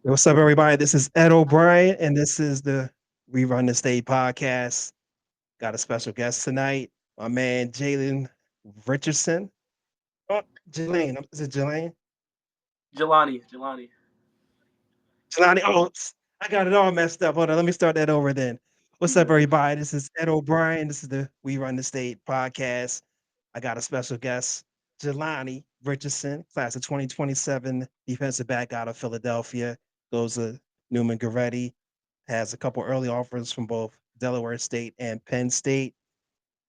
What's up, everybody? This is Ed O'Brien, and this is the We Run the State podcast. Got a special guest tonight, my man Jelane Richardson. Oh, Jelane, is it Jelane? Jelani. Jelani. Oh, I got it all messed up. Hold on, let me start that over then. What's You up, good? everybody? This is Ed O'Brien. This is the We Run the State podcast. I got a special guest, Jelane Richardson, class of 2027, defensive back out of Philadelphia. Goes to Newman Goretti. Has a couple early offers from both Delaware State and Penn State.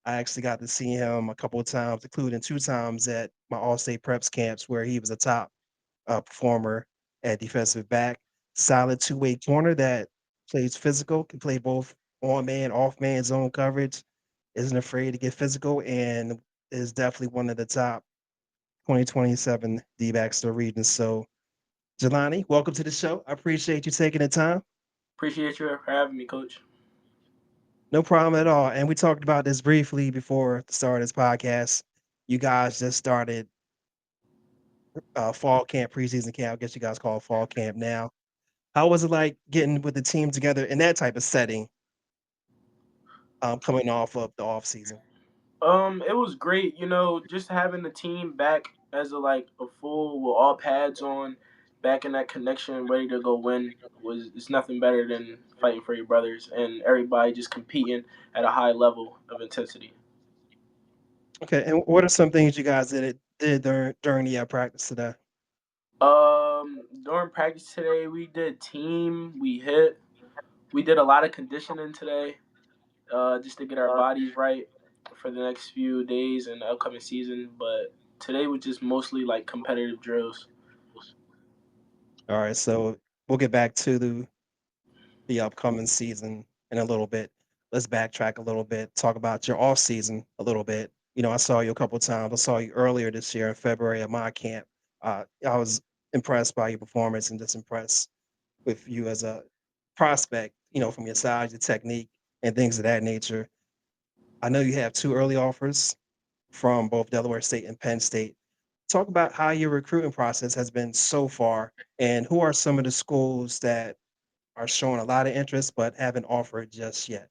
I actually got to see him a couple of times, including two times at my All-State Preps camps where he was a top performer at defensive back. Solid two-way corner that plays physical, can play both on man, off man zone coverage, isn't afraid to get physical, and is definitely one of the top 2027 D-backs to the region. So, Jelani, welcome to the show. I appreciate you taking the time. Appreciate you for having me, Coach. No problem at all. And we talked about this briefly before the start of this podcast. You guys just started fall camp, preseason camp. I guess you guys call it fall camp now. How was it like getting with the team together in that type of setting, coming off of the off season? It was great. Just having the team back as a full with all pads on, back in that connection, ready to go win was it's nothing better than fighting for your brothers and everybody just competing at a high level of intensity. Okay, and what are some things you guys did during the practice today? During practice today, we did team, we hit, we did a lot of conditioning today, just to get our bodies right for the next few days and the upcoming season. But today was just mostly like competitive drills. All right, so we'll get back to the upcoming season in a little bit. Let's backtrack a little bit, talk about your off season a little bit. I saw you a couple of times. I saw you earlier this year in February at my camp. I was impressed by your performance and just impressed with you as a prospect, from your size, your technique, and things of that nature. I know you have two early offers from both Delaware State and Penn State. Talk about how your recruiting process has been so far, and who are some of the schools that are showing a lot of interest but haven't offered just yet.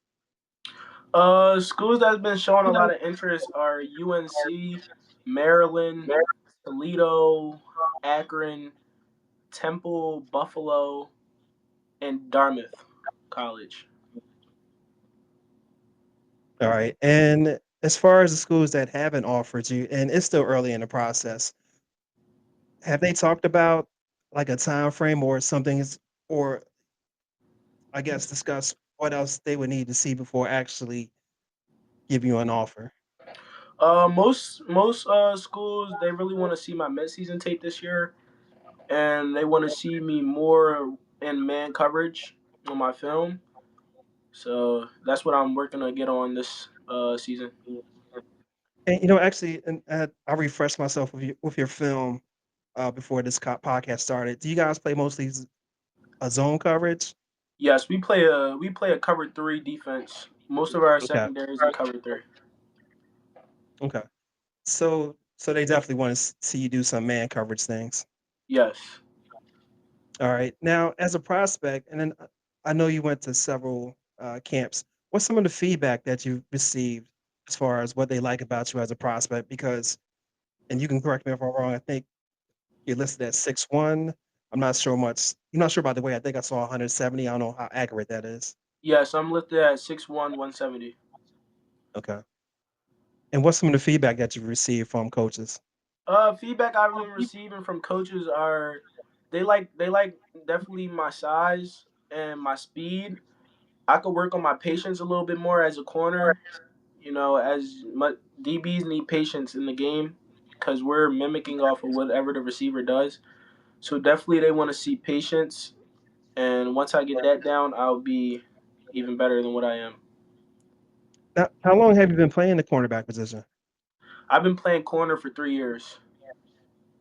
Schools that's been showing a lot of interest are UNC, Maryland, Toledo, Akron, Temple, Buffalo, and Dartmouth College. All right. And as far as the schools that haven't offered you, and it's still early in the process, have they talked about like a time frame or something, or I guess discuss what else they would need to see before actually give you an offer? Most schools they really want to see my midseason tape this year, and they want to see me more in man coverage on my film. So that's what I'm working to get on this season. And actually, and I refreshed myself with your film before this podcast started. Do you guys play mostly a zone coverage? Yes, we play a cover three defense. Most of our Okay. secondaries in cover three. Okay. So they definitely want to see you do some man coverage things. Yes. All right. Now, as a prospect, and then I know you went to several camps. What's some of the feedback that you've received as far as what they like about you as a prospect? Because, and you can correct me if I'm wrong. I think you're listed at 6'1". I'm not sure much. I'm not sure about the way. I think I saw 170. I don't know how accurate that is. Yes, I'm listed at 6'1", 170. Okay. And what's some of the feedback that you've received from coaches? Feedback I've been receiving from coaches are they like definitely my size and my speed. I could work on my patience a little bit more as a corner. As much DBs need patience in the game because we're mimicking off of whatever the receiver does. So definitely they want to see patience, and once I get that down, I'll be even better than what I am. Now, how long have you been playing the cornerback position? I've been playing corner for 3 years.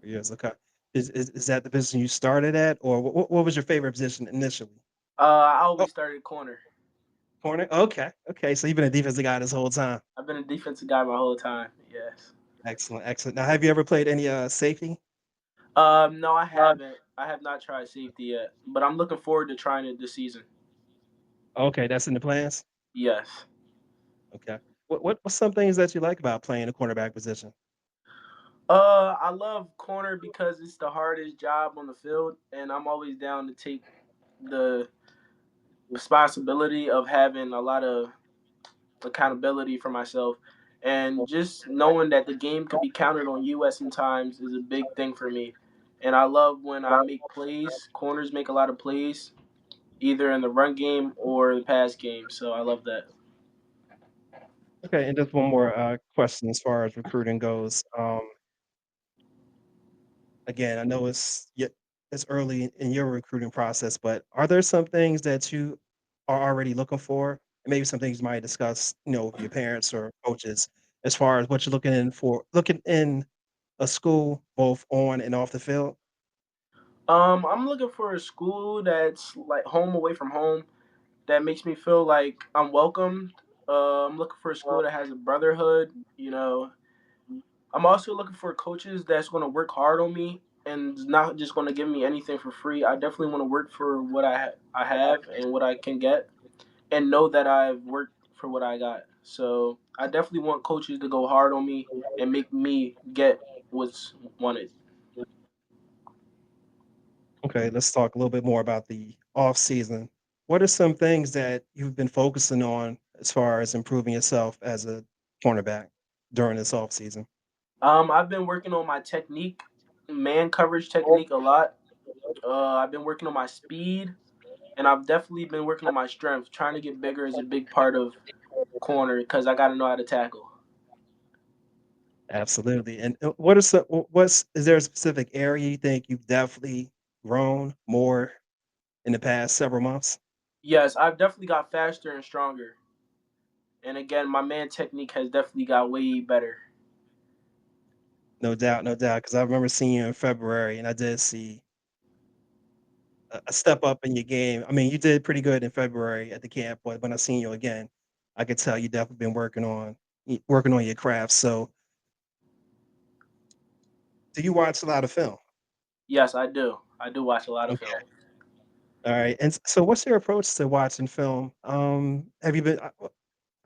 Years. Okay. Is that the position you started at, or what was your favorite position initially? I Oh, always started corner. corner. Okay. Okay. So you've been a defensive guy this whole time. I've been a defensive guy my whole time. Yes. Excellent. Excellent. Now, have you ever played any safety? No, I haven't. I have not tried safety yet, but I'm looking forward to trying it this season. Okay, that's in the plans. Yes. Okay. What's some things that you like about playing the cornerback position? I love corner because it's the hardest job on the field, and I'm always down to take the responsibility of having a lot of accountability for myself. And just knowing that the game could be counted on you at some times is a big thing for me. And I love when I make plays. Corners make a lot of plays, either in the run game or the pass game. So I love that. Okay, and just one more question as far as recruiting goes. Again, I know it's early in your recruiting process, but are there some things that you are already looking for, and maybe some things you might discuss, with your parents or coaches, as far as what you're looking in a school, both on and off the field? I'm looking for a school that's like home away from home that makes me feel like I'm welcomed. I'm looking for a school that has a brotherhood. I'm also looking for coaches that's going to work hard on me and not just going to give me anything for free. I definitely want to work for what I have and what I can get, and know that I've worked for what I got. So I definitely want coaches to go hard on me and make me get what's wanted. Okay, let's talk a little bit more about the off season. What are some things that you've been focusing on as far as improving yourself as a cornerback during this off season? I've been working on my technique, man coverage technique a lot. I've been working on my speed, and I've definitely been working on my strength. Trying to get bigger is a big part of corner because I got to know how to tackle. Absolutely. And what are some what's is there a specific area you think you've definitely grown more in the past several months? Yes, I've definitely got faster and stronger. And again, my man technique has definitely got way better. No doubt, no doubt. Because I remember seeing you in February, and I did see a step up in your game. I mean, you did pretty good in February at the camp, but when I seen you again, I could tell you definitely been working on your craft. So, do you watch a lot of film? Yes, I do. I do watch a lot of Okay. film. All right. And so, what's your approach to watching film? Have you been?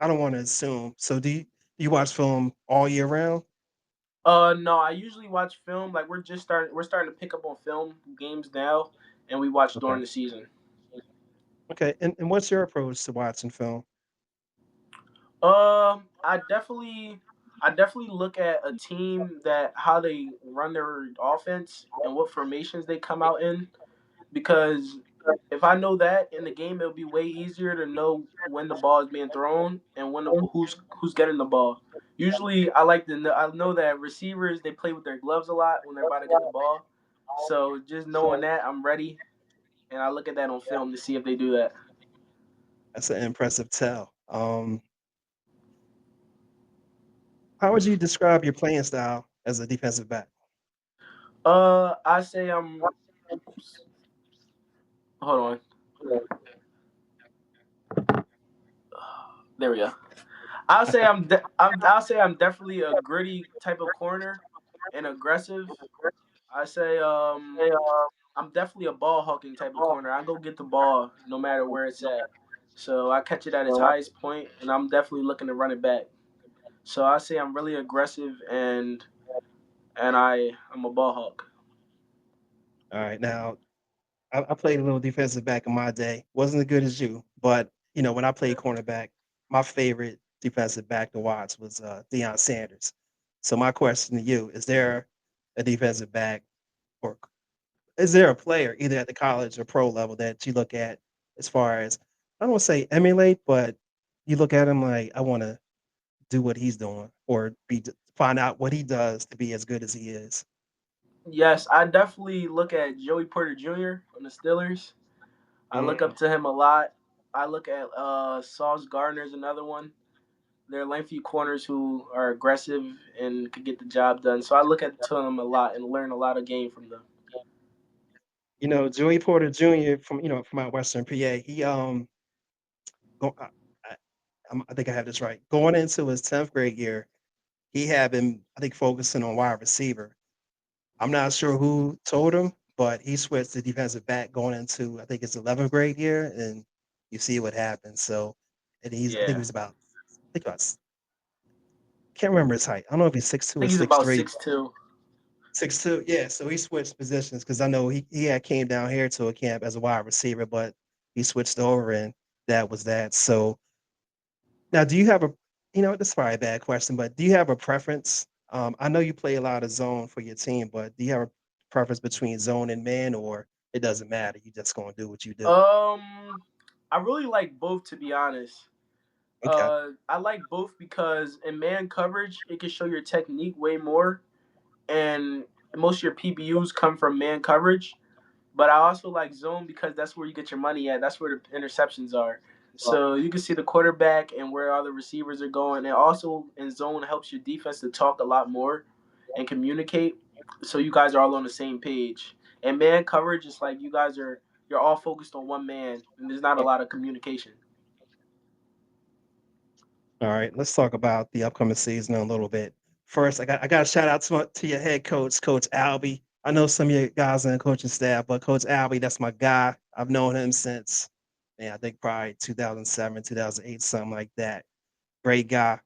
I don't want to assume. So, do you watch film all year round? No, I usually watch film. Like we're starting to pick up on film games now, and we watch Okay. during the season. Okay. And what's your approach to watching film? I definitely look at a team that how they run their offense and what formations they come out in, because if I know that in the game, it'll be way easier to know when the ball is being thrown and who's getting the ball. Usually, I know that receivers they play with their gloves a lot when they're about to get the ball. So just knowing that, I'm ready, and I look at that on film to see if they do that. That's an impressive tell. How would you describe your playing style as a defensive back? I say I'm. Hold on. There we go. I'll say I'm definitely a gritty type of corner and aggressive. I say I'm definitely a ball hawking type of corner. I go get the ball no matter where it's at. So I catch it at its highest point, and I'm definitely looking to run it back. So I say I'm really aggressive and I'm a ball hawk. All right. Now, I played a little defensive back in my day. Wasn't as good as you, but when I played cornerback, my favorite defensive back to watch was Deion Sanders. So my question to you: Is there a defensive back, or is there a player either at the college or pro level that you look at as far as I don't want to say emulate, but you look at him like I want to do what he's doing or find out what he does to be as good as he is. Yes, I definitely look at Joey Porter Jr. on the Steelers. I look Mm, up to him a lot. I look at Sauce Gardner's another one. They're lengthy corners who are aggressive and can get the job done. So I look at to them a lot and learn a lot of game from them. Joey Porter Jr. from out Western PA. He go, I, I think I have this right. Going into his 10th grade year, he had been I think focusing on wide receiver. I'm not sure who told him, but he switched to defensive back going into I think it's 11th grade year, and you see what happens. So, and he's I think he Yeah, was about I think about can't remember his height. I don't know if he's six I two or think he's six about three. 6'2". 6'2", yeah. So he switched positions because I know he had came down here to a camp as a wide receiver, but he switched over and that was that. So now, do you have a this is probably a bad question, but do you have a preference? I know you play a lot of zone for your team, but do you have a preference between zone and man, or it doesn't matter? You just gonna do what you do. I really like both, to be honest. Okay. I like both because in man coverage, it can show your technique way more, and most of your PBUs come from man coverage. But I also like zone because that's where you get your money at. That's where the interceptions are. So you can see the quarterback and where all the receivers are going. And also in zone helps your defense to talk a lot more and communicate. So you guys are all on the same page. And man coverage is like you're all focused on one man and there's not a lot of communication. All right. Let's talk about the upcoming season a little bit. First, I got to shout out to your head coach, Coach Albie. I know some of your guys on the coaching staff, but Coach Albie, that's my guy. I've known him since, man, I think probably 2007, 2008, something like that. Great guy.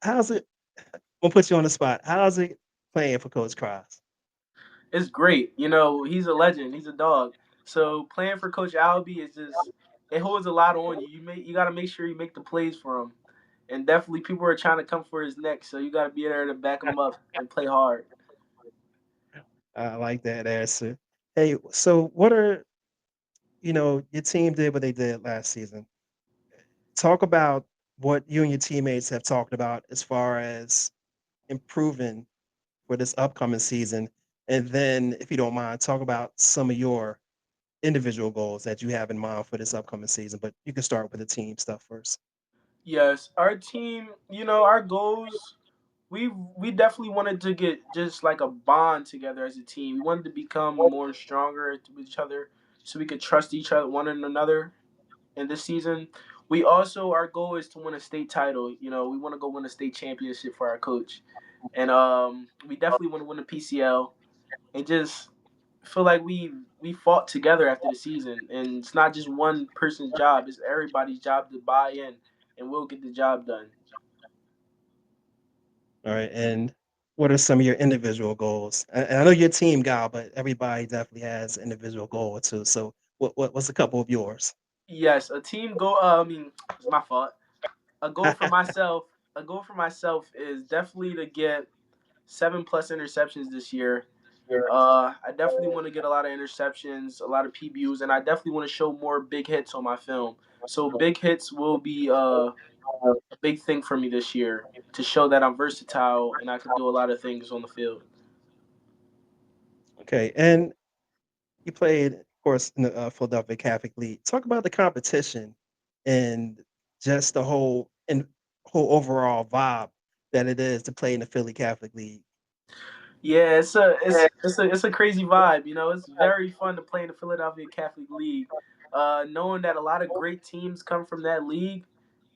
How's it? I'm gonna put you on the spot. How's it playing for Coach Cross? It's great. You know, he's a legend. He's a dog. So playing for Coach Albie is just it holds a lot on you. You got to make sure you make the plays for him, and definitely people are trying to come for his neck. So you got to be there to back him up and play hard. I like that answer. Hey, so what are your team did what they did last season. Talk about what you and your teammates have talked about as far as improving for this upcoming season, and then, if you don't mind, talk about some of your individual goals that you have in mind for this upcoming season. But you can start with the team stuff first. Yes, our team. You know, our goals. We definitely wanted to get just like a bond together as a team. We wanted to become more stronger with each other, so we could trust each other, one another, in this season. We also our goal is to win a state title. You know, we want to go win a state championship for our coach, and we definitely want to win a PCL and just feel like we fought together after the season. And it's not just one person's job; it's everybody's job to buy in, and we'll get the job done. All right, and what are some of your individual goals? And I know you're a team guy, but everybody definitely has individual goal too. So, what's a couple of yours? Yes, a team goal. I mean, it's my fault. A goal for myself. A goal for myself is definitely to get 7+ interceptions this year. I definitely want to get a lot of interceptions, a lot of PBUs, and I definitely want to show more big hits on my film. So big hits will be a big thing for me this year to show that I'm versatile and I can do a lot of things on the field. Okay, and you played, of course, in the Philadelphia Catholic League. Talk about the competition and just the whole overall vibe that it is to play in the Philly Catholic League. Yeah, it's a crazy vibe. You know, it's very fun to play in the Philadelphia Catholic League. Knowing that a lot of great teams come from that league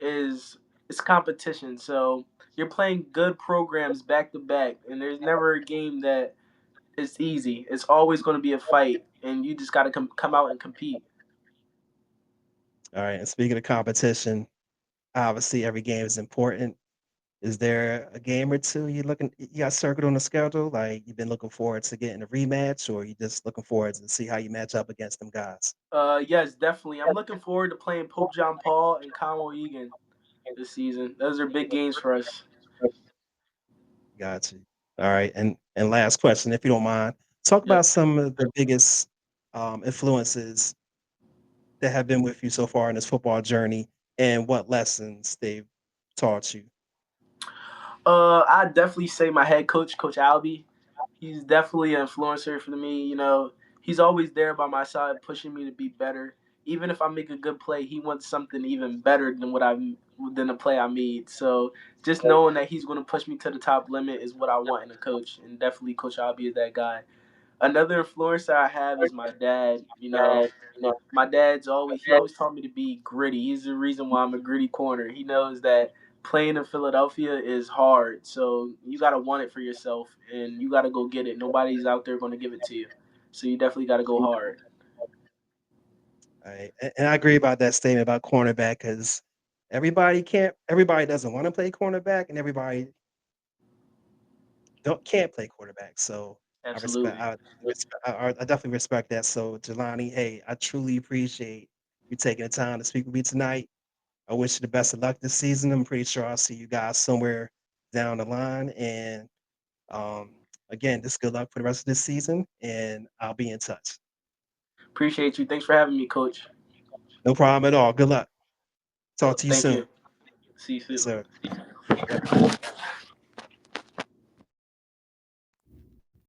is it's competition. So you're playing good programs back to back, and there's never a game that is easy. It's always going to be a fight, and you just got to come out and compete. All right, and speaking of competition, obviously every game is important. Is there a game or two you got circled on the schedule? Like you've been looking forward to getting a rematch, or you just looking forward to see how you match up against them guys? Yes, definitely. I'm looking forward to playing Pope John Paul and Conwell Egan this season. Those are big games for us. Got you. All right, and last question, if you don't mind, talk Yep. about some of the biggest influences that have been with you so far in this football journey, and what lessons they've taught you. I definitely say my head coach, Coach Albie. He's definitely an influencer for me. You know, he's always there by my side, pushing me to be better. Even if I make a good play, he wants something even better than than the play I made. So just knowing that he's going to push me to the top limit is what I want in a coach, and definitely Coach Albie is that guy. Another influencer I have is my dad. You know, my dad's always he always taught me to be gritty. He's the reason why I'm a gritty corner. He knows that playing in Philadelphia is hard. So you gotta want it for yourself, and you gotta go get it. Nobody's out there gonna give it to you. So you definitely gotta go hard. Right. And I agree about that statement about cornerback because everybody doesn't want to play cornerback, and everybody don't can't play quarterback. So Absolutely. I definitely respect that. So Jelani, hey, I truly appreciate you taking the time to speak with me tonight. I wish you the best of luck this season. I'm pretty sure I'll see you guys somewhere down the line. And um, again, just good luck for the rest of this season, and I'll be in touch. Appreciate you. Thanks for having me, Coach. No problem at all. Good luck. Talk Yep, to you thank soon. you. See you Yes, soon. sir. Yep.